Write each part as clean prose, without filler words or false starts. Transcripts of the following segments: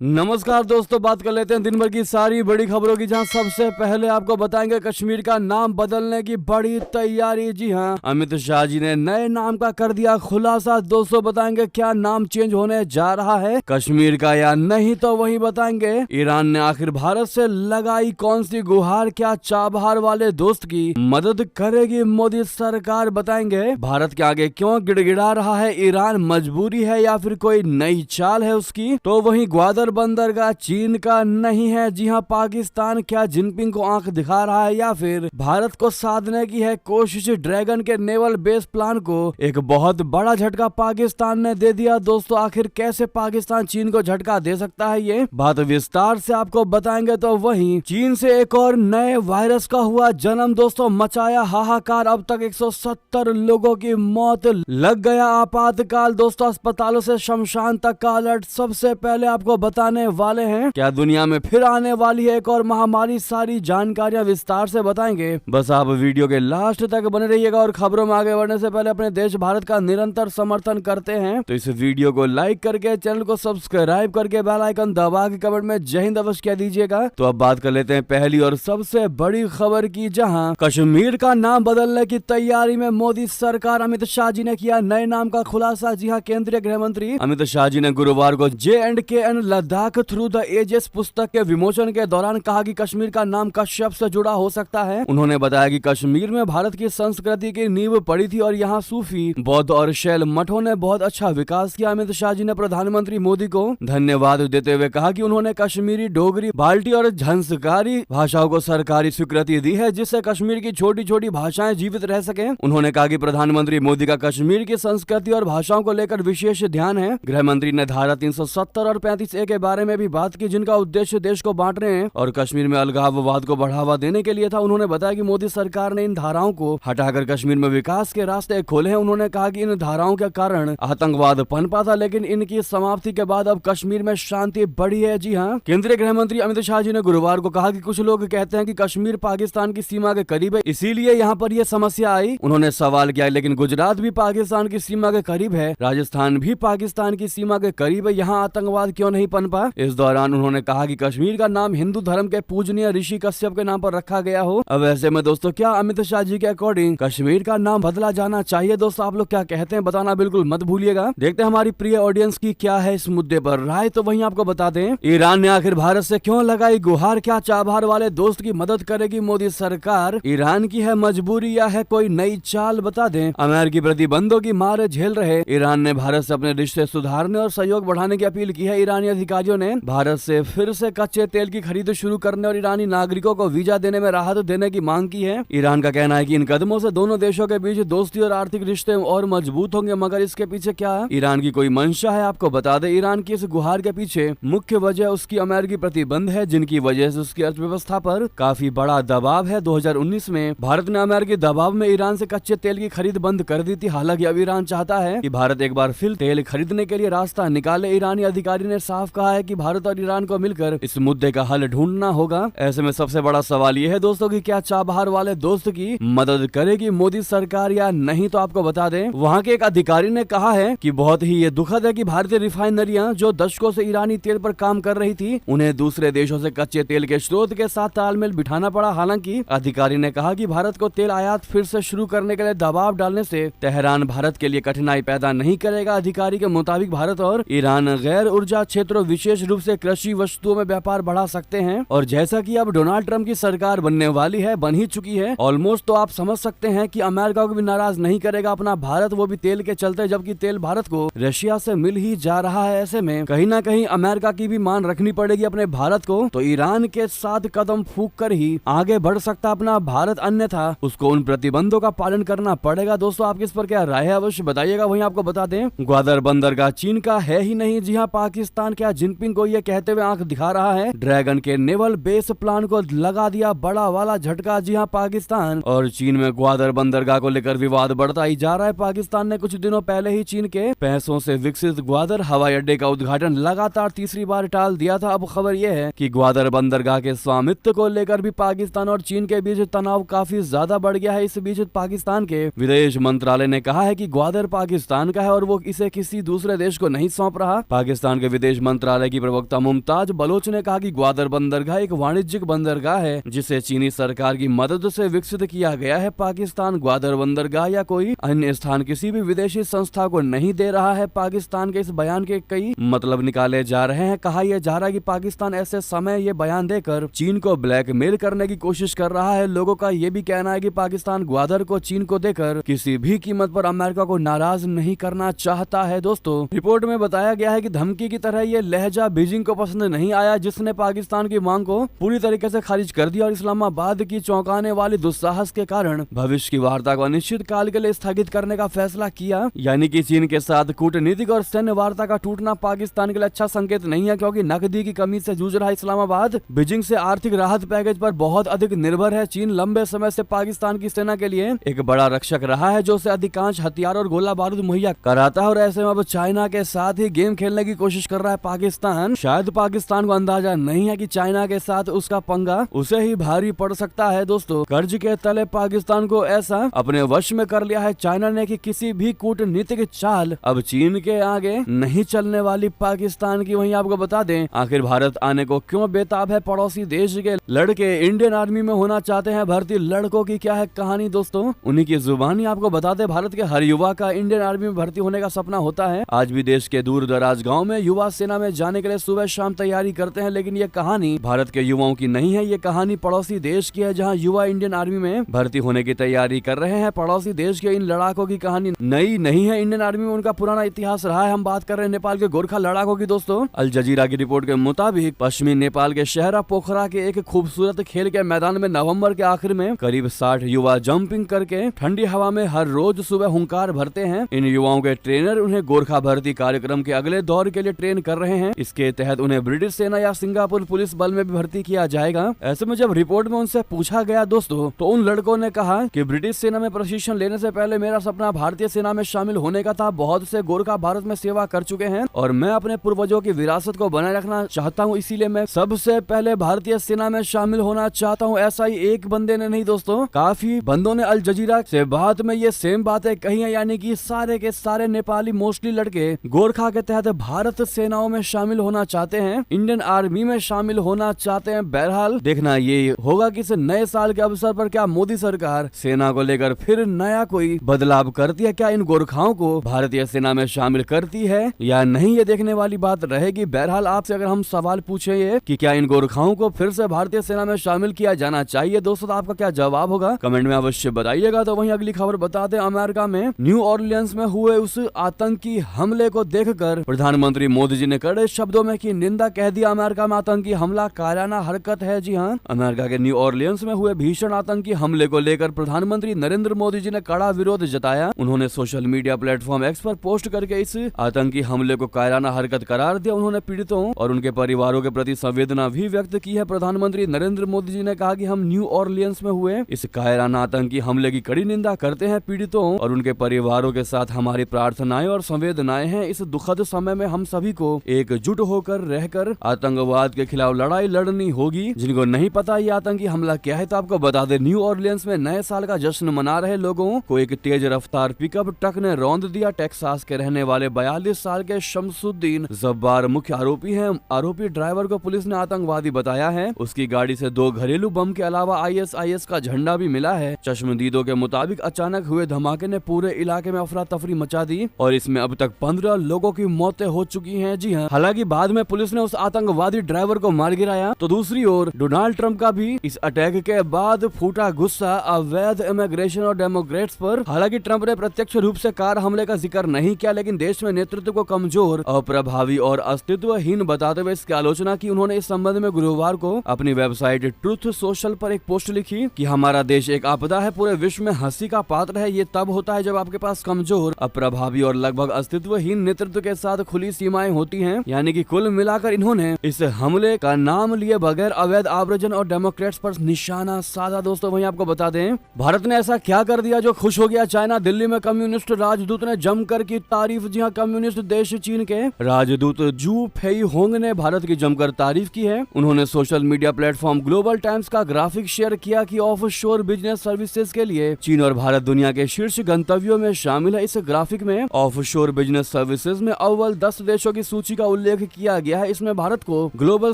नमस्कार दोस्तों, बात कर लेते हैं दिन भर की सारी बड़ी खबरों की, जहां सबसे पहले आपको बताएंगे कश्मीर का नाम बदलने की बड़ी तैयारी। जी हां, अमित शाह जी ने नए नाम का कर दिया खुलासा। दोस्तों बताएंगे क्या नाम चेंज होने जा रहा है कश्मीर का या नहीं, तो वही बताएंगे ईरान ने आखिर भारत से लगाई कौन सी गुहार, क्या चाबहार वाले दोस्त की मदद करेगी मोदी सरकार। बताएंगे भारत के आगे क्यों गिड़गिड़ा रहा है ईरान, मजबूरी है या फिर कोई नई चाल है उसकी। तो वही ग्वादर बंदरगाह चीन का नहीं है। जी हां, पाकिस्तान क्या जिनपिंग को आंख दिखा रहा है या फिर भारत को साधने की है कोशिश। ड्रैगन के नेवल बेस प्लान को एक बहुत बड़ा झटका पाकिस्तान ने दे दिया। दोस्तों आखिर कैसे पाकिस्तान चीन को झटका दे सकता है, ये बात विस्तार से आपको बताएंगे। तो वहीं चीन से एक और नए वायरस का हुआ जन्म। दोस्तों मचाया हाहाकार, अब तक 170 लोगों की मौत, लग गया आपातकाल। दोस्तों अस्पतालों से शमशान तक का अलर्ट। सबसे पहले आपको बताने वाले हैं क्या दुनिया में फिर आने वाली है एक और महामारी, सारी जानकारियां विस्तार से बताएंगे। बस आप वीडियो के लास्ट तक बने रहिएगा। और खबरों में आगे बढ़ने से पहले अपने देश भारत का निरंतर समर्थन करते हैं तो इस वीडियो को लाइक करके, चैनल को सब्सक्राइब करके, बेल आइकन दबा के कमेंट में जय हिंद अवश्य कह दीजिएगा। तो अब बात कर लेते हैं पहली और सबसे बड़ी खबर की, जहां कश्मीर का नाम बदलने की तैयारी में मोदी सरकार। अमित शाह जी ने किया नए नाम का खुलासा। जी हां, केंद्रीय गृह मंत्री अमित शाह जी ने गुरुवार को JNK Ladakh through the ages पुस्तक के विमोचन के दौरान कहा कि कश्मीर का नाम कश्यप से जुड़ा हो सकता है। उन्होंने बताया कि कश्मीर में भारत की संस्कृति की नींव पड़ी थी और यहाँ सूफी, बौद्ध और शैल मठों ने बहुत अच्छा विकास किया। अमित शाह जी ने प्रधानमंत्री मोदी को धन्यवाद देते हुए कहा कि उन्होंने कश्मीरी, डोगरी, बाल्टी और झंस्कारी भाषाओं को सरकारी स्वीकृति दी है, जिससे कश्मीर की छोटी छोटी भाषाएं जीवित रह सके। उन्होंने कहा कि प्रधानमंत्री मोदी का कश्मीर की संस्कृति और भाषाओं को लेकर विशेष ध्यान है। गृह मंत्री ने धारा 370 और 35A के बारे में भी बात की, जिनका उद्देश्य देश को बांटने और कश्मीर में अलगाववाद को बढ़ावा देने के लिए था। उन्होंने बताया कि मोदी सरकार ने इन धाराओं को हटाकर कश्मीर में विकास के रास्ते खोले हैं। उन्होंने कहा कि इन धाराओं के कारण आतंकवाद पनपा था, लेकिन इनकी समाप्ति के बाद अब कश्मीर में शांति बढ़ी है। जी हाँ, केंद्रीय गृह मंत्री अमित शाह जी ने गुरुवार को कहा कि कुछ लोग कहते हैं कि कश्मीर पाकिस्तान की सीमा के करीब है, इसीलिए यहाँ पर यह समस्या आई। उन्होंने सवाल किया लेकिन गुजरात भी पाकिस्तान की सीमा के करीब है, राजस्थान भी पाकिस्तान की सीमा के करीब है, यहाँ आतंकवाद क्यों नहीं पनपा। इस दौरान उन्होंने कहा कि कश्मीर का नाम हिंदू धर्म के पूजनीय ऋषि कश्यप के नाम पर रखा गया हो। अब ऐसे में दोस्तों क्या अमित शाह जी के अकॉर्डिंग कश्मीर का नाम बदला जाना चाहिए? दोस्तों आप लोग क्या कहते हैं बताना बिल्कुल मत भूलिएगा। देखते हैं हमारी प्रिय ऑडियंस की क्या है इस मुद्दे पर राय। तो वहीं आपको बता दें ईरान ने आखिर भारत से क्यों लगाई गुहार, क्या चाबहार वाले दोस्त की मदद करेगी मोदी सरकार। ईरान की है मजबूरी या है कोई नई चाल? बता दें अमेरिकी प्रतिबंधों की मार झेल रहे ईरान ने भारत से अपने रिश्ते सुधारने और सहयोग बढ़ाने की अपील की है। ईरानी अधिकारियों ने भारत से फिर से कच्चे तेल की खरीद शुरू करने और ईरानी नागरिकों को वीजा देने में राहत देने की मांग की है। ईरान का कहना है कि इन कदमों से दोनों देशों के बीच दोस्ती और आर्थिक रिश्ते और मजबूत होंगे, मगर इसके पीछे क्या ईरान की कोई मंशा है? आपको बता दें ईरान की इस गुहार के पीछे मुख्य वजह उसकी अमेरिकी प्रतिबंध है, जिनकी वजह से उसकी अर्थव्यवस्था पर काफी बड़ा दबाव है। 2019 में भारत ने अमेरिकी दबाव में ईरान से कच्चे तेल की खरीद बंद कर दी थी। हालांकि अब ईरान चाहता है कि भारत एक बार फिर तेल खरीदने के लिए रास्ता निकाले। ईरानी अधिकारी ने साफ कहा है कि भारत और ईरान को मिलकर इस मुद्दे का हल ढूंढना होगा। ऐसे में सबसे बड़ा सवाल यह है दोस्तों कि क्या चाबहार वाले दोस्त की मदद करेगी मोदी सरकार या नहीं। तो आपको बता दें वहां के एक अधिकारी ने कहा है कि बहुत ही ये दुखद है कि भारतीय रिफाइनरियां जो दशकों से ईरानी तेल पर काम कर रही थी, उन्हें दूसरे देशों से कच्चे तेल के स्रोत के साथ तालमेल बिठाना पड़ा। हालांकि अधिकारी ने कहा कि भारत को तेल आयात फिर से शुरू करने के लिए दबाव डालने से तेहरान भारत के लिए कठिनाई पैदा नहीं करेगा। अधिकारी के मुताबिक भारत और ईरान गैर ऊर्जा क्षेत्रों, विशेष रूप से कृषि वस्तुओं में व्यापार बढ़ा सकते हैं। और जैसा कि अब डोनाल्ड ट्रंप की सरकार बनने वाली है, बन ही चुकी है ऑलमोस्ट, तो आप समझ सकते हैं कि अमेरिका को भी नाराज नहीं करेगा अपना भारत, वो भी तेल के चलते, जबकि तेल भारत को रशिया से मिल ही जा रहा है। ऐसे में कहीं ना कहीं अमेरिका की भी मान रखनी पड़ेगी अपने भारत को। तो ईरान के साथ कदम फूंक कर ही आगे बढ़ सकता अपना भारत, अन्यथा उसको उन प्रतिबंधों का पालन करना पड़ेगा। दोस्तों आपकी इस पर क्या राय है अवश्य बताइएगा। वहीं आपको बता दें ग्वादर बंदरगाह चीन का है ही नहीं। जी हाँ, पाकिस्तान क्या जिनपिंग को ये कहते हुए आंख दिखा रहा है, ड्रैगन के नेवल बेस प्लान को लगा दिया बड़ा वाला झटका। जी हाँ, पाकिस्तान और चीन में ग्वादर बंदरगाह को लेकर विवाद बढ़ता ही जा रहा है। पाकिस्तान ने कुछ दिनों पहले ही चीन के पैसों से विकसित ग्वादर हवाई अड्डे का उद्घाटन लगातार तीसरी बार टाल दिया था। अब खबर यह है कि ग्वादर बंदरगाह के स्वामित्व को लेकर भी पाकिस्तान और चीन के बीच तनाव काफी ज्यादा बढ़ गया है। इस बीच पाकिस्तान के विदेश मंत्रालय ने कहा है कि ग्वादर पाकिस्तान का है और वो इसे किसी दूसरे देश को नहीं सौंप रहा। पाकिस्तान के विदेश मंत्रालय मंत्रालय की प्रवक्ता मुमताज बलोच ने कहा कि ग्वादर बंदरगाह एक वाणिज्यिक बंदरगाह है जिसे चीनी सरकार की मदद से विकसित किया गया है। पाकिस्तान ग्वादर बंदरगाह या कोई अन्य स्थान किसी भी विदेशी संस्था को नहीं दे रहा है। पाकिस्तान के इस बयान के कई मतलब निकाले जा रहे हैं। कहा यह जा रहा है कि पाकिस्तान ऐसे समय ये बयान देकर चीन को ब्लैकमेल करने की कोशिश कर रहा है। लोगों का ये भी कहना है कि पाकिस्तान ग्वादर को चीन को देकर किसी भी कीमत पर अमेरिका को नाराज नहीं करना चाहता है। दोस्तों, रिपोर्ट में बताया गया है कि धमकी की तरह ये लहजा बीजिंग को पसंद नहीं आया, जिसने पाकिस्तान की मांग को पूरी तरीके से खारिज कर दिया और इस्लामाबाद की चौंकाने वाली दुस्साहस के कारण भविष्य की वार्ता को अनिश्चित काल के लिए स्थगित करने का फैसला किया। यानी कि चीन के साथ कूटनीतिक और सैन्य वार्ता का टूटना पाकिस्तान के लिए अच्छा संकेत नहीं है, क्योंकि नकदी की कमी से जूझ रहा इस्लामाबाद बीजिंग से आर्थिक राहत पैकेज पर बहुत अधिक निर्भर है। चीन लंबे समय से पाकिस्तान की सेना के लिए एक बड़ा रक्षक रहा है, जो उसे अधिकांश हथियार और गोला बारूद मुहैया कराता है और ऐसे में अब चाइना के साथ ही गेम खेलने की कोशिश कर रहा है पाकिस्तान। शायद पाकिस्तान को अंदाजा नहीं है कि चाइना के साथ उसका पंगा उसे ही भारी पड़ सकता है। दोस्तों, कर्ज के तले पाकिस्तान को ऐसा अपने वश में कर लिया है चाइना ने कि किसी भी कूटनीतिक चाल अब चीन के आगे नहीं चलने वाली पाकिस्तान की। वहीं आपको बता दें, आखिर भारत आने को क्यों बेताब है पड़ोसी देश के लड़के इंडियन आर्मी में होना चाहते हैं। भर्ती लड़कों की क्या है कहानी दोस्तों, उन्हीं की जुबानी आपको बता दें। भारत के हर युवा का इंडियन आर्मी में भर्ती होने का सपना होता है। आज भी देश के दूर दराज गाँव में युवा सेना में जाने के लिए सुबह शाम तैयारी करते हैं, लेकिन ये कहानी भारत के युवाओं की नहीं है। ये कहानी पड़ोसी देश की है, जहाँ युवा इंडियन आर्मी में भर्ती होने की तैयारी कर रहे हैं। पड़ोसी देश के इन लड़ाकों की कहानी नई नहीं है। इंडियन आर्मी में उनका पुराना इतिहास रहा है। हम बात कर रहे हैं नेपाल के गोरखा लड़ाकों की। दोस्तों, अल जजीरा की रिपोर्ट के मुताबिक पश्चिमी नेपाल के शहर पोखरा के एक खूबसूरत खेल के मैदान में नवंबर के आखिर में करीब 60 युवा जंपिंग करके ठंडी हवा में हर रोज सुबह हुंकार भरते हैं। इन युवाओं के ट्रेनर उन्हें गोरखा भर्ती कार्यक्रम के अगले दौर के लिए ट्रेन कर रहे हैं। इसके तहत उन्हें ब्रिटिश सेना या सिंगापुर पुलिस बल में भी भर्ती किया जाएगा। ऐसे में जब रिपोर्ट में उनसे पूछा गया दोस्तों, तो उन लड़कों ने कहा कि ब्रिटिश सेना में प्रशिक्षण लेने से पहले मेरा सपना भारतीय सेना में शामिल होने का था। बहुत से गोरखा भारत में सेवा कर चुके हैं और मैं अपने पूर्वजों की विरासत को बनाए रखना चाहता हूं, इसीलिए मैं सबसे पहले भारतीय सेना में शामिल होना चाहता हूं। ऐसा ही एक बंदे ने नहीं दोस्तों, काफी बंदों ने अल जजीरा से बात में ये सेम बातें कही है। यानी कि सारे के सारे नेपाली मोस्टली लड़के गोरखा के तहत भारत सेनाओं में शामिल होना चाहते हैं, इंडियन आर्मी में शामिल होना चाहते हैं। बहरहाल देखना ये होगा कि इस नए साल के अवसर पर क्या मोदी सरकार सेना को लेकर फिर नया कोई बदलाव करती है, क्या इन गोरखाओं को भारतीय सेना में शामिल करती है या नहीं, ये देखने वाली बात रहेगी। बहरहाल आपसे अगर हम सवाल पूछे ये कि क्या इन गोरखाओं को फिर से भारतीय सेना में शामिल किया जाना चाहिए, दोस्तों तो आपका क्या जवाब होगा कमेंट में अवश्य बताइएगा। तो वहीं अगली खबर बता दें, अमेरिका में न्यू ऑरलियंस में हुए उस आतंकी हमले को देखकर प्रधानमंत्री मोदी जी ने कड़े शब्दों में की निंदा कह दिया। अमेरिका में आतंकी हमला कायराना हरकत है। जी हाँ, अमेरिका के न्यू ऑरलियंस में हुए भीषण आतंकी हमले को लेकर प्रधानमंत्री नरेंद्र मोदी जी ने कड़ा विरोध जताया। उन्होंने सोशल मीडिया प्लेटफॉर्म एक्स पर पोस्ट करके इस आतंकी हमले को कायराना हरकत करार दिया। उन्होंने पीड़ितों और उनके परिवारों के प्रति संवेदना भी व्यक्त की है। प्रधानमंत्री नरेंद्र मोदी जी ने कहा कि हम न्यू ऑरलियंस में हुए इस कायराना आतंकी हमले की कड़ी निंदा करते हैं। पीड़ितों और उनके परिवारों के साथ हमारी प्रार्थनाएं और संवेदनाएं हैं। इस दुखद समय में हम सभी को एकजुट होकर रहकर आतंकवाद के खिलाफ लड़ाई लड़नी होगी। जिनको नहीं पता ये आतंकी हमला क्या है, तो आपको बता दें, न्यू ऑरलियंस में नए साल का जश्न मना रहे लोगों को एक तेज रफ्तार पिकअप ट्रक ने रौंद दिया। टेक्सास के रहने वाले 42 साल के शमसुद्दीन जब्बार मुख्य आरोपी हैं। आरोपी ड्राइवर को पुलिस ने आतंकवादी बताया है। उसकी गाड़ी से 2 घरेलू बम के अलावा ISIS का झंडा भी मिला है। चश्मदीदों के मुताबिक अचानक हुए धमाके ने पूरे इलाके में अफरा तफरी मचा दी और इसमें अब तक 15 लोगों की मौतें हो चुकी हैं। जी हाँ, हालांकि बाद में पुलिस ने उस आतंकवादी ड्राइवर को मार गिराया। तो दूसरी ओर डोनाल्ड ट्रंप का भी इस अटैक के बाद फूटा गुस्सा अवैध इमिग्रेशन और डेमोक्रेट्स पर। हालांकि ट्रंप ने प्रत्यक्ष रूप से कार हमले का जिक्र नहीं किया, लेकिन देश में नेतृत्व को कमजोर, अप्रभावी और अस्तित्वहीन बताते हुए इसकी आलोचना की। उन्होंने इस संबंध में गुरुवार को अपनी वेबसाइट ट्रुथ सोशल पर एक पोस्ट लिखी कि हमारा देश एक आपदा है, पूरे विश्व में हंसी का पात्र है। ये तब होता है जब आपके पास कमजोर, अप्रभावी और लगभग अस्तित्वहीन नेतृत्व के साथ खुली सीमाएं होती हैं। यानी कि कुल मिलाकर इन्होंने इस हमले का नाम लिए बगैर अवैध आव्रजन और डेमोक्रेट्स पर निशाना साधा। दोस्तों वहीं आपको बता दें, भारत ने ऐसा क्या कर दिया जो खुश हो गया चाइना। दिल्ली में कम्युनिस्ट राजदूत ने जमकर की तारीफ। जी हाँ, कम्युनिस्ट देश चीन के राजदूत जू फेई होंग ने भारत की जमकर तारीफ की है। उन्होंने social media platform global times का ग्राफिक शेयर किया कि ऑफ शोर बिजनेस सर्विसेज के लिए चीन और भारत दुनिया के शीर्ष गंतव्यों में शामिल है। इस ग्राफिक में ऑफ शोर बिजनेस सर्विसेज में अव्वल 10 देशों की सूची का उल्लेख किया गया है। इसमें भारत को ग्लोबल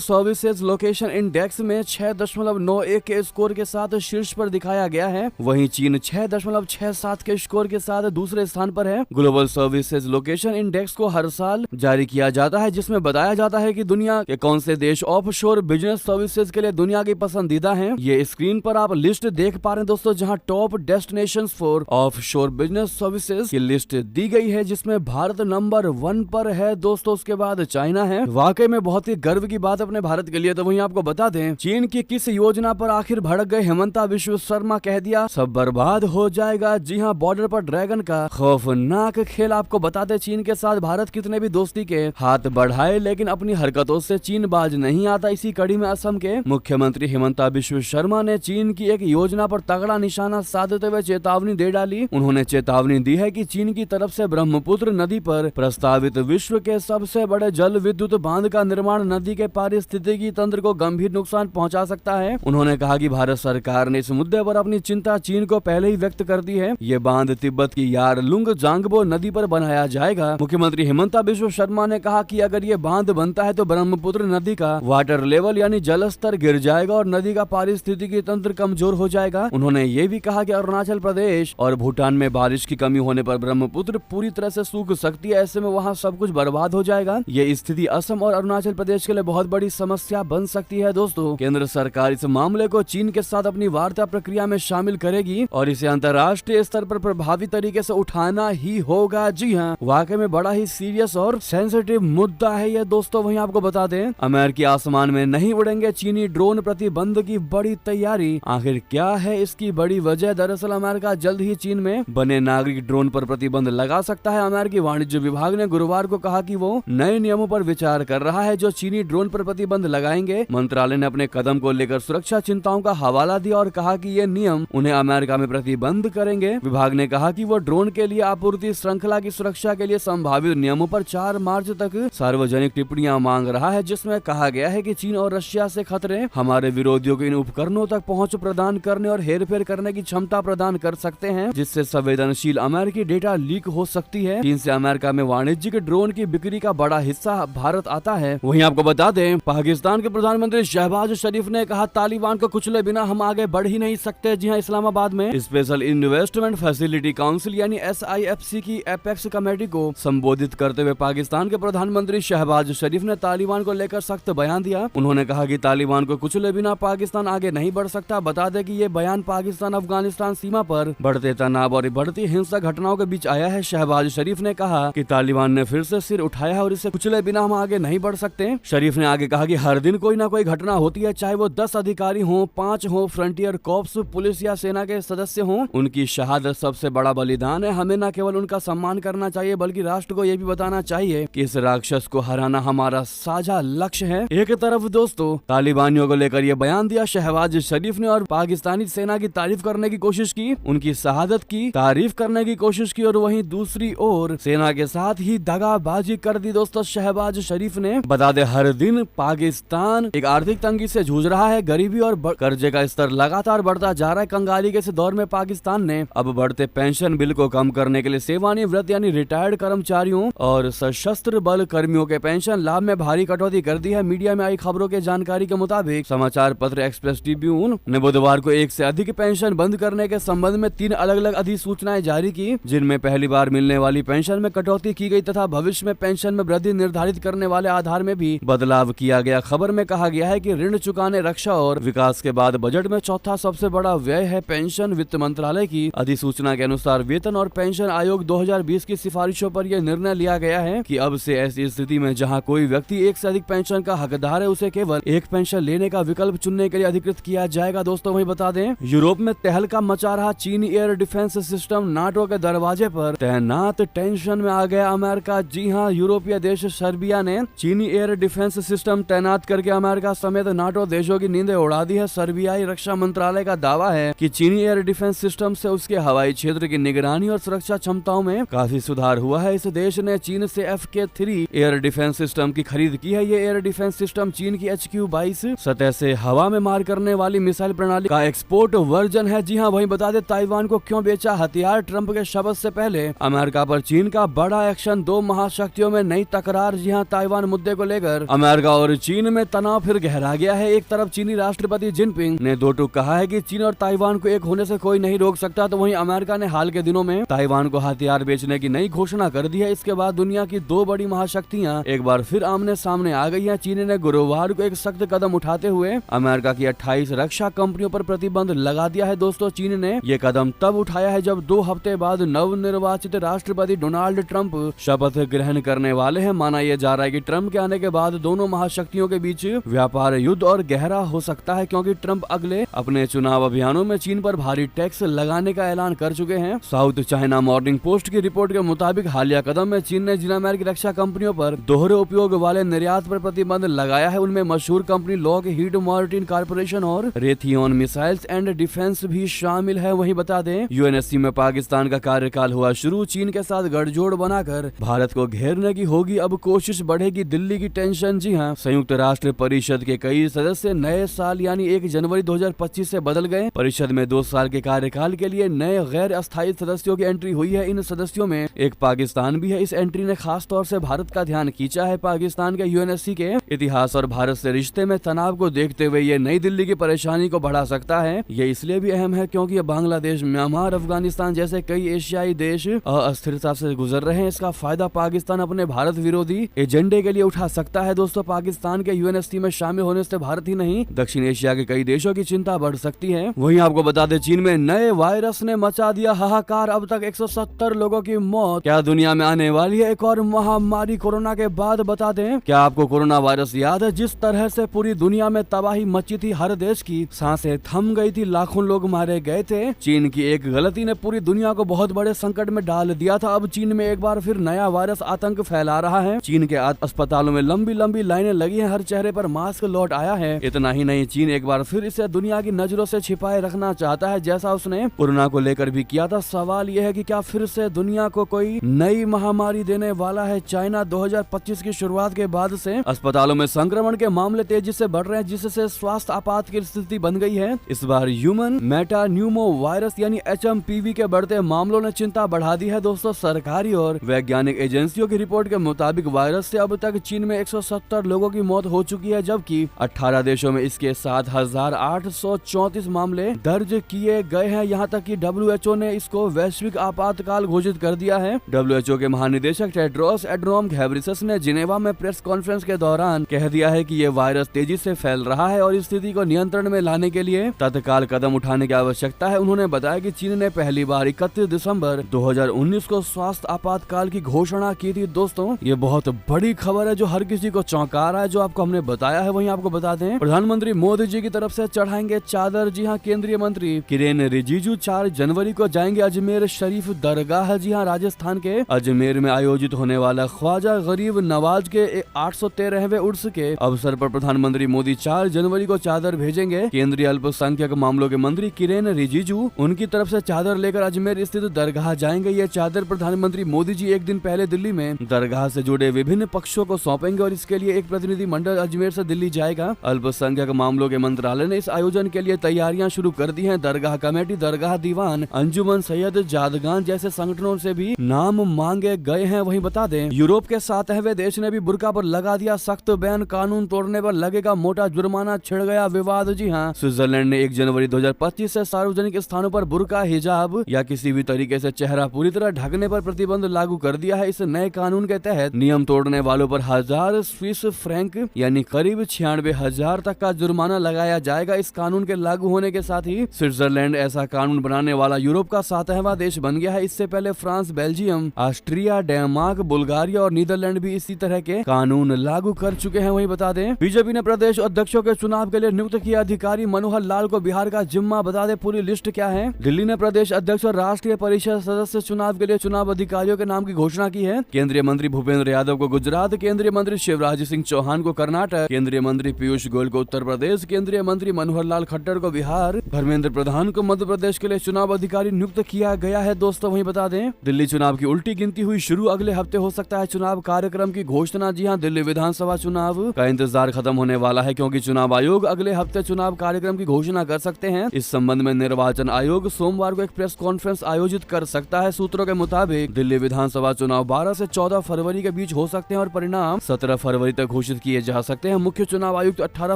सर्विसेज लोकेशन इंडेक्स में 6.91 के स्कोर के साथ शीर्ष पर दिखाया गया है। वहीं चीन 6.67 के स्कोर के साथ दूसरे स्थान पर है। ग्लोबल सर्विसेज लोकेशन इंडेक्स को हर साल जारी किया जाता है, जिसमें बताया जाता है कि दुनिया के कौन से देश ऑफशोर बिजनेस सर्विसेज के लिए दुनिया की पसंदीदा हैं। ये स्क्रीन पर आप लिस्ट देख पा रहे हैं दोस्तों, जहां top destinations for offshore business services की लिस्ट दी गई है, जिसमें भारत नंबर 1 पर है दोस्तों। उसके बाद चाइना है। वाकई में बहुत ही गर्व की बात अपने भारत के लिए। तो वहीं आपको बता दें, चीन की किस योजना पर आखिर भड़क गए हेमंता विश्व शर्मा, कह दिया सब बर्बाद हो जाएगा। जी हां, बॉर्डर पर ड्रैगन का खौफनाक खेल। आपको बता दें, चीन के साथ भारत कितने भी दोस्ती के हाथ बढ़ाए, लेकिन अपनी हरकतों से चीन बाज नहीं आता। इसी कड़ी में असम के मुख्यमंत्री हेमंता विश्व शर्मा ने चीन की एक योजना पर तगड़ा निशाना साधते हुए चेतावनी दे डाली। उन्होंने चेतावनी दी है कि चीन की तरफ से ब्रह्मपुत्र नदी पर प्रस्तावित विश्व के सबसे बड़े जल विद्युत बांध का निर्माण नदी के पारिस्थितिकी तंत्र को गंभीर नुकसान पहुंचा सकता है। उन्होंने कहा कि भारत सरकार ने इस मुद्दे पर अपनी चिंता चीन को पहले ही व्यक्त कर दी है। ये बांध तिब्बत की यारलुंग जांगबो नदी पर बनाया जाएगा। मुख्यमंत्री हेमंता विश्व शर्मा ने कहा कि अगर ये बांध बनता है तो ब्रह्मपुत्र नदी का वाटर लेवल यानी जल स्तर गिर जाएगा और नदी का पारिस्थितिकी तंत्र कमजोर हो जाएगा। उन्होंने ये भी कहा कि अरुणाचल प्रदेश और भूटान में बारिश की कमी होने पर ब्रह्मपुत्र पूरी तरह से सूख सकती है। ऐसे में वहाँ सब कुछ बर्बाद हो जाएगा। ये स्थिति असम और अरुणाचल प्रदेश के लिए बहुत बड़ी समस्या बन सकती है। दोस्तों, केंद्र सरकार इस मामले को चीन के साथ अपनी वार्ता प्रक्रिया में शामिल करेगी और इसे अंतर्राष्ट्रीय स्तर पर प्रभावी तरीके से उठाना ही होगा। जी हाँ, वाकई में बड़ा ही सीरियस और सेंसिटिव मुद्दा है ये दोस्तों। वहीं आपको बता दें, अमेरिकी आसमान में नहीं उड़ेंगे चीनी ड्रोन, प्रतिबंध की बड़ी तैयारी। आखिर क्या है इसकी बड़ी वजह? दरअसल अमेरिका जल्द ही चीन में बने नागरिक ड्रोन पर प्रतिबंध लगा सकता है। अमेरिकी वाणिज्य विभाग ने गुरुवार को कहा कि वो नए नियमों पर विचार कर रहा है जो चीनी ड्रोन पर प्रतिबंध लगाएंगे। मंत्रालय ने अपने कदम को लेकर सुरक्षा चिंताओं का हवाला दिया और कहा कि ये नियम उन्हें अमेरिका में प्रतिबंध करेंगे। विभाग ने कहा कि वो ड्रोन के लिए आपूर्ति श्रृंखला की सुरक्षा के लिए संभावित नियमों पर 4 मार्च तक सार्वजनिक टिप्पणियां मांग रहा है, जिसमें कहा गया है कि चीन और रशिया से खतरे हमारे विरोधियों को इन उपकरणों तक पहुंच प्रदान करने और हेरफेर करने की क्षमता प्रदान कर सकते हैं, जिससे संवेदनशील अमेरिकी डेटा लीक हो सकती है। चीन से अमेरिका में वाणिज्यिक ड्रोन की बिक्री का बड़ा हिस्सा भारत आता है। वहीं आपको बता दें, पाकिस्तान के प्रधानमंत्री शहबाज शरीफ ने कहा तालिबान को कुचले बिना हम आगे बढ़ ही नहीं सकते। जी हाँ, इस्लामाबाद में स्पेशल इन्वेस्टमेंट फैसिलिटी काउंसिल यानी SIFC की एपेक्स कमेटी को संबोधित करते हुए पाकिस्तान के प्रधानमंत्री शहबाज शरीफ ने तालिबान को लेकर सख्त बयान दिया। उन्होंने कहा कि तालिबान को कुचले बिना पाकिस्तान आगे नहीं बढ़ सकता। बता दें कि ये बयान पाकिस्तान अफगानिस्तान सीमा पर बढ़ते तनाव और बढ़ती हिंसक घटनाओं के बीच आया है। शहबाज शरीफ ने कहा कि तालिबान ने फिर से सिर उठाया और इसे कुचले बिना हम आगे नहीं बढ़ सकते। शरीफ ने आगे कहा कि हर दिन कोई ना कोई घटना होती है, चाहे वो 10 अधिकारी हों, 5 हों, फ्रंटियर कॉर्प्स, पुलिस या सेना के सदस्य हों। उनकी शहादत सबसे बड़ा बलिदान है। हमें न केवल उनका सम्मान करना चाहिए बल्कि राष्ट्र को यह भी बताना चाहिए कि इस राक्षस को हराना हमारा साझा लक्ष्य है। एक तरफ दोस्तों तालिबानियों को लेकर यह बयान दिया शहबाज शरीफ ने और पाकिस्तानी सेना की तारीफ करने की कोशिश की, उनकी शहादत की तारीफ करने की कोशिश की, और वहीं दूसरी ओर सेना के साथ ही दगाबाजी कर दी दोस्तों शहबाज शरीफ ने। बता दे, हर दिन पाकिस्तान एक आर्थिक तंगी से जूझ रहा है। गरीबी और कर्जे का स्तर लगातार बढ़ता जा रहा है। कंगाली के इस दौर में पाकिस्तान ने अब बढ़ते पेंशन बिल को कम करने के लिए सेवानिवृत्त यानी रिटायर्ड कर्मचारियों और सशस्त्र बल कर्मियों के पेंशन लाभ में भारी कटौती कर दी है। मीडिया में आई खबरों के जानकारी के मुताबिक समाचार पत्र एक्सप्रेस ट्रिब्यून ने बुधवार को एक से अधिक पेंशन बंद करने के संबंध में 3 अलग अलग अधिसूचनाएं जारी की, जिनमें पहली बार मिलने वाली पेंशन में कटौती की गई तथा भविष्य में पेंशन में वृद्धि निर्धारित करने वाले आधार में भी बदलाव किया गया। खबर में कहा गया है कि ऋण चुकाने, रक्षा और विकास के बाद बजट में चौथा सबसे बड़ा व्यय है पेंशन। वित्त मंत्रालय की अधिसूचना के अनुसार वेतन और पेंशन आयोग 2020 की सिफारिशों पर यह निर्णय लिया गया है कि अब से ऐसी स्थिति में जहां कोई व्यक्ति एक से अधिक पेंशन का हकदार है, उसे केवल एक पेंशन लेने का विकल्प चुनने के लिए अधिकृत किया जाएगा। दोस्तों वहीं बता दें, यूरोप में तहलका मचा रहा चीनी एयर डिफेंस सिस्टम नाटो के दरवाजे पर तैनात। टेंशन में आ गया अमेरिका। जी हां, यूरोपीय देश सर्बिया ने चीनी एयर डिफेंस सिस्टम तैनात करके अमेरिका समेत नाटो देशों की नींदें उड़ा दी है। सर्बियाई रक्षा मंत्रालय का दावा है कि चीनी एयर डिफेंस सिस्टम से उसके हवाई क्षेत्र की निगरानी और सुरक्षा क्षमताओं में काफी सुधार हुआ है। इस देश ने चीन से FK3 एयर डिफेंस सिस्टम की खरीद की है। ये एयर डिफेंस सिस्टम चीन की HQ-22 सतह से हवा में मार करने वाली मिसाइल प्रणाली का एक्सपोर्ट वर्जन है। जी हां, वहीं बता दें, ताइवान को क्यों बेचा हथियार? ट्रंप के शब्द से पहले अमेरिका पर चीन का बड़ा एक्शन। 2 महाशक्तियों में नई टकरार लगातार जी हाँ ताइवान मुद्दे को लेकर अमेरिका और चीन में तनाव फिर गहरा गया है। एक तरफ चीनी राष्ट्रपति जिनपिंग ने दो टूक कहा है कि चीन और ताइवान को एक होने से कोई नहीं रोक सकता, तो वहीं अमेरिका ने हाल के दिनों में ताइवान को हथियार बेचने की नई घोषणा कर दी है। इसके बाद दुनिया की दो बड़ी महाशक्तियां एक बार फिर आमने सामने आ गई हैं। चीन ने गुरुवार को एक सख्त कदम उठाते हुए अमेरिका की 28 रक्षा कंपनियों पर प्रतिबंध लगा दिया है। दोस्तों, चीन ने ये कदम तब उठाया है जब 2 हफ्ते बाद नवनिर्वाचित राष्ट्रपति डोनाल्ड ट्रंप शपथ ग्रहण करने वाले हैं। माना यह जा रहा है कि ट्रंप के आने के बाद दोनों महाशक्तियों के बीच व्यापार युद्ध और गहरा हो सकता है, क्योंकि ट्रंप अगले अपने चुनाव अभियानों में चीन पर भारी टैक्स लगाने का ऐलान कर चुके हैं। साउथ चाइना मॉर्निंग पोस्ट की रिपोर्ट के मुताबिक हालिया कदम में चीन ने जिन अमेरिकी रक्षा कंपनियों पर दोहरे उपयोग वाले निर्यात पर प्रतिबंध लगाया है, उनमें मशहूर कंपनी लॉकहीड मार्टिन कॉर्पोरेशन और रेथियोन मिसाइल्स एंड डिफेंस भी शामिल है। वहीं बता दें, यूएनएससी में पाकिस्तान का कार्यकाल हुआ शुरू। चीन के साथ गठजोड़ बनाकर भारत को घेरने की होगी अब कोशिश, बढ़ेगी दिल्ली की टेंशन। जी हां, संयुक्त राष्ट्र परिषद के कई सदस्य नए साल यानी 1 जनवरी 2025 से बदल गए। परिषद में 2 साल के कार्यकाल के लिए नए गैर अस्थायी सदस्यों की एंट्री हुई है। इन सदस्यों में एक पाकिस्तान भी है। इस एंट्री ने खास तौर से भारत का ध्यान खींचा है। पाकिस्तान के यूएनएससी के इतिहास और भारत से रिश्ते में तनाव को देखते हुए ये नई दिल्ली की परेशानी को बढ़ा सकता है। ये इसलिए भी अहम है क्योंकि ये बांग्लादेश, म्यांमार, अफगानिस्तान जैसे कई एशियाई देश अस्थिरता से गुजर रहे हैं। इसका फायदा पाकिस्तान अपने भारत विरोधी एजेंडे के लिए उठा सकता है। दोस्तों, पाकिस्तान के यूएनएससी में शामिल होने से भारत ही नहीं, दक्षिण एशिया के कई देशों की चिंता बढ़ सकती है। वहीं आपको बता दें, चीन में नए वायरस ने मचा दिया हाहाकार। अब तक 170 लोगों की मौत। क्या दुनिया में आने वाली है एक और महामारी कोरोना के बाद? बता दें, क्या आपको कोरोना वायरस याद है? जिस तरह से पूरी दुनिया में तबाही मची थी, हर देश की सांसें थम गई थी, लाखों लोग मारे गए थे। चीन की एक गलती ने पूरी दुनिया को बहुत बड़े संकट में डाल दिया था। अब चीन में एक बार फिर नया वायरस आतंक फैला रहा है। चीन के अस्पतालों में लंबी लंबी लाइनें लगी हैं, हर चेहरे पर मास्क लौट आया है। इतना ही नहीं, चीन एक बार फिर इसे दुनिया की नजरों से छिपाए रखना चाहता है, जैसा उसने कोरोना को लेकर भी किया था। सवाल यह है कि क्या फिर से दुनिया को कोई नई महामारी देने वाला है? चाइना 2025 की शुरुआत के बाद से अस्पतालों में संक्रमण के मामले तेजी से बढ़ रहे हैं, जिससे स्वास्थ्य आपात की स्थिति बन गई है। इस बार ह्यूमन मेटान्यूमो वायरस यानी HMPV के बढ़ते मामलों ने चिंता बढ़ा दी है। दोस्तों, सरकारी और वैज्ञानिक एजेंसियों की रिपोर्ट के मुताबिक वायरस से अब तक चीन में 170 लोगों की मौत हो चुकी है, जबकि 18 देशों में इसके 7,834 मामले दर्ज किए गए हैं। यहाँ तक कि WHO ने इसको वैश्विक आपातकाल घोषित कर दिया है। WHO के महानिदेशक टेड्रोस एड्नोम घेब्रेयेसस ने जिनेवा में प्रेस कॉन्फ्रेंस के दौरान कह दिया है कि ये वायरस तेजी से फैल रहा है और इस स्थिति को नियंत्रण में लाने के लिए तत्काल कदम उठाने की आवश्यकता है। उन्होंने बताया कि चीन ने पहली बार 31 दिसंबर 2019 को स्वास्थ्य आपातकाल की घोषणा की थी। दोस्तों, ये बहुत बड़ी खबर है जो हर किसी को चौंका रहा है, जो आपको हमने बताया है। वहीं आपको बता दें, प्रधानमंत्री मोदी जी की तरफ से चढ़ाएंगे चादर। जी हाँ, केंद्रीय मंत्री किरेन रिजिजू 4 जनवरी को जाएंगे अजमेर शरीफ दरगाह। जी हाँ, राजस्थान के अजमेर में आयोजित होने वाला ख्वाजा गरीब नवाज के 813वें उर्स के अवसर पर प्रधानमंत्री मोदी 4 जनवरी को चादर भेजेंगे। केंद्रीय अल्पसंख्यक मामलों के मंत्री किरेन रिजिजू उनकी तरफ से चादर लेकर अजमेर स्थित दरगाह जाएंगे। ये चादर प्रधानमंत्री मोदी जी एक दिन पहले दिल्ली में दरगाह से जुड़े विभिन्न पक्षों को सौंपेंगे और इसके लिए एक प्रतिनिधि मंडल अजमेर से दिल्ली जाएगा। अल्पसंख्यक मामलों के मंत्रालय ने इस आयोजन के लिए तैयारियां शुरू कर दी हैं। दरगाह कमेटी, दरगाह दीवान, अंजुमन सैयद जादगान जैसे संगठनों से भी नाम मांगे गए हैं। वहीं बता दें, यूरोप के 7वें देश ने भी बुर्का पर लगा दिया सख्त बैन। कानून तोड़ने पर लगेगा मोटा जुर्माना, छिड़ गया विवाद। जी हाँ, स्विट्जरलैंड ने 1 जनवरी 2025 से सार्वजनिक स्थानों पर बुर्का, हिजाब या किसी भी तरीके से चेहरा पूरी तरह ढकने पर प्रतिबंध लागू कर दिया है। इस नए कानून के तहत नियम तोड़ने वालों पर 1000 स्विस फ्रैंक यानी करीब 96,000 तक का जुर्माना लगाया जाएगा। इस कानून के लागू होने के साथ ही स्विट्जरलैंड ऐसा कानून बनाने वाला यूरोप का 7वां देश बन गया है। इससे पहले France, Belgium, Austria, Denmark, Bulgaria और नीदरलैंड भी इसी तरह के कानून लागू कर चुके हैं। वहीं बता दें, बीजेपी ने प्रदेश अध्यक्षों के चुनाव के लिए नियुक्त किया अधिकारी मनोहर लाल को बिहार का जिम्मा। बता दें पूरी लिस्ट क्या है। दिल्ली ने प्रदेश अध्यक्ष और राष्ट्रीय परिषद सदस्य चुनाव के लिए चुनाव अधिकारियों के नाम की घोषणा की है। केंद्रीय मंत्री भूपेंद्र यादव को गुजरात, केंद्रीय मंत्री शिवराज सिंह चौहान को कर्नाटक, केंद्रीय मंत्री पीयूष गोयल को उत्तर प्रदेश, केंद्रीय मंत्री मनोहर लाल खट्टर को बिहार, धर्मेंद्र प्रधान को मध्य प्रदेश के लिए चुनाव अधिकारी नियुक्त किया गया है। दोस्तों, वहीं बता दें, दिल्ली चुनाव की उल्टी गिनती हुई शुरू। अगले हफ्ते हो सकता है चुनाव कार्यक्रम की घोषणा। जी हां, दिल्ली विधानसभा चुनाव का इंतजार खत्म होने वाला है, क्योंकि चुनाव आयोग अगले हफ्ते चुनाव कार्यक्रम की घोषणा कर सकते हैं। इस संबंध में निर्वाचन आयोग सोमवार को एक प्रेस कॉन्फ्रेंस आयोजित कर सकता है। सूत्रों के मुताबिक दिल्ली विधानसभा चुनाव 12 से 14 फरवरी के बीच हो सकते हैं और परिणाम 17 फरवरी तक घोषित किए जा सकते हैं। मुख्य चुनाव आयुक्त 18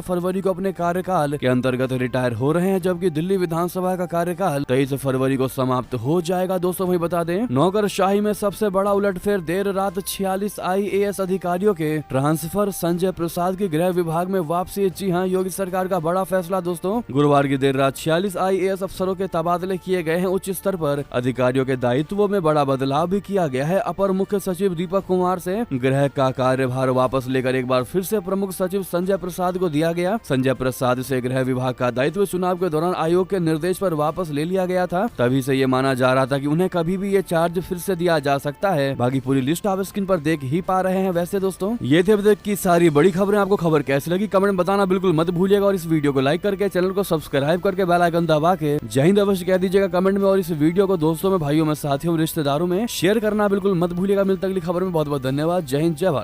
फरवरी को अपने कार्यकाल के अंतर्गत रिटायर हो रहे हैं, जबकि दिल्ली विधानसभा का कार्यकाल 23 फरवरी को समाप्त हो जाएगा। दोस्तों वही बता दें, नौकरशाही में सबसे बड़ा उलटफेर, देर रात 46 IAS अधिकारियों के ट्रांसफर, संजय प्रसाद की गृह विभाग में वापसी। जी हाँ, योगी सरकार का बड़ा फैसला। दोस्तों गुरुवार की देर रात 46 IAS अफसरों के तबादले किए गए हैं। उच्च स्तर पर अधिकारियों के दायित्वों में बड़ा बदलाव भी किया गया है। अपर मुख्य सचिव दीपक कुमार से गृह का कार्यभार वापस लेकर एक बार फिर से प्रमुख सचिव संजय प्रसाद को दिया गया। संजय प्रसाद से गृह विभाग का दायित्व चुनाव के दौरान आयोग के निर्देश पर वापस ले लिया गया था। तभी से ये माना जा रहा था कि उन्हें कभी भी ये चार्ज फिर से दिया जा सकता है। बाकी पूरी लिस्ट आप स्क्रीन पर देख ही पा रहे हैं। वैसे दोस्तों ये थे अब तक की सारी बड़ी खबरें। आपको खबर कैसी लगी कमेंट में बताना बिल्कुल मत भूलिएगा, और इस वीडियो को लाइक करके चैनल को सब्सक्राइब करके बेल आइकन दबा के जय हिंद अवश्य कह दीजिएगा कमेंट में, और इस वीडियो को दोस्तों में, भाइयों में, साथियों में, रिश्तेदारों में शेयर करना बिल्कुल मत भूलिएगा। मिलते अगली खबर में। बहुत बहुत धन्यवाद। जय हिंद, जय भारत।